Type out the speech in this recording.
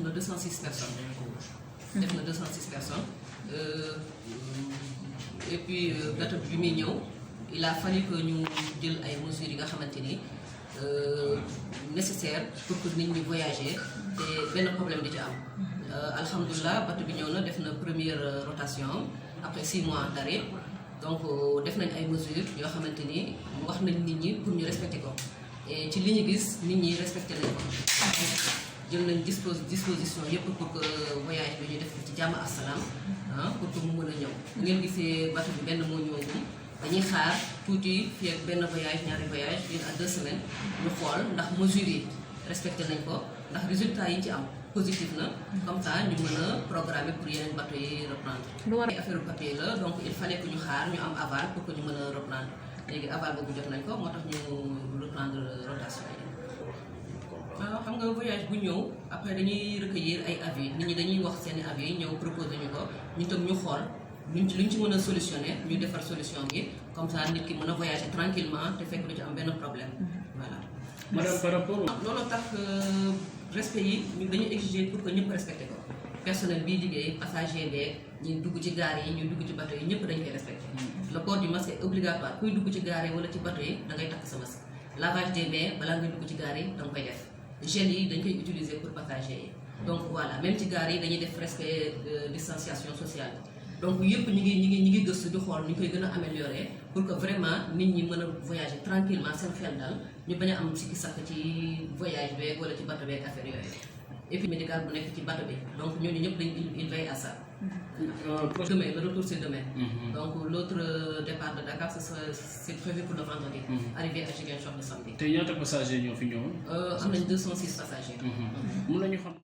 na 206 personnes. def na 206 personnes et puis bateau bi muy ñëw il a fallu que ñu jël ay mesures yi nga xamante ni nécessaire pour que nit ñi voyager te benn problème di ci am. alhamdulilah bateau bi ñëw na def na première rotation après 6 mois d'arrêt donc def nañ ay mesures yoo xamante ni wax nañ nit ñi pour ñu respecter ko et ci li ñu gis nit ñi respecté nañ ko. jël nañ disposition yëpp pour que voyage bi ñu def ci jàmm ak salaam pour que mu mën a ñëw. bu ngeen gisee bateau bi benn moo ñëwagum dañuy xaar tuuti fii ak benn voyage ñaari voyage 1 à 2 semaines ñu xool ndax mesures yi respecté nañ ko ndax résultat yi ci am positif na comme ça ñu mën a programmer pour yeneen bateau yi reprendre. lu war affaire papier la donc il fallait que ñu xaar ñu am aval pour que ñu mën a reprendre léegi aval boobu jot nañ ko moo tax ñu reprendre rotation yi. waaw xam nga voyage bu ñëw après dañuy recueillir ay avis nit ñi dañuy wax seen avis ñëw proposer ñu ko ñu tam ñu xool luñ ci mën a solutionner ñu defar solution bi comme ça nit ki mën a voyager tranquillement te fekk du ci am benn problème voilà. madame par rapport loolu tax respect yi ñu dañuy exiger pour que ñëpp respecté ko personnel bii liggéey passager beeg ñu dugg ci gaar yi ñu dugg ci bateau yi ñëpp dañ koy respecté. le port du masque est obligatoire kuy dugg ci gaar yi wala ci bateau yi da ngay takk sa masque lavage des mains balaa ngay dugg ci gaar yi da nga koy def. gel yi dañ koy utiliser pour passagers yi donc voilà même ci gaar yi dañuy def respect distanciation sociale donc yëpp ñi ngi gëstu di xool ñu koy gën a améliorer pour que vraiment nit ñi mën a voyager tranquillement seen xel dal ñu bañ a am sikki sakk ci voyage beeg wala ci bateau beeg affaire yooyu et puis médical bu nekk ci bateau bi donc ñooñu ñëpp dañ il veille à ça. Demain le retour c'est demain. Donc l'autre départ de Dakar c'est prévu pour le vendredi. Arrivé à Ziguinchor le samedi. te ñaata passagers ñoo fi ñëwoon. am nañ 206 passagers. Mën nañu xam.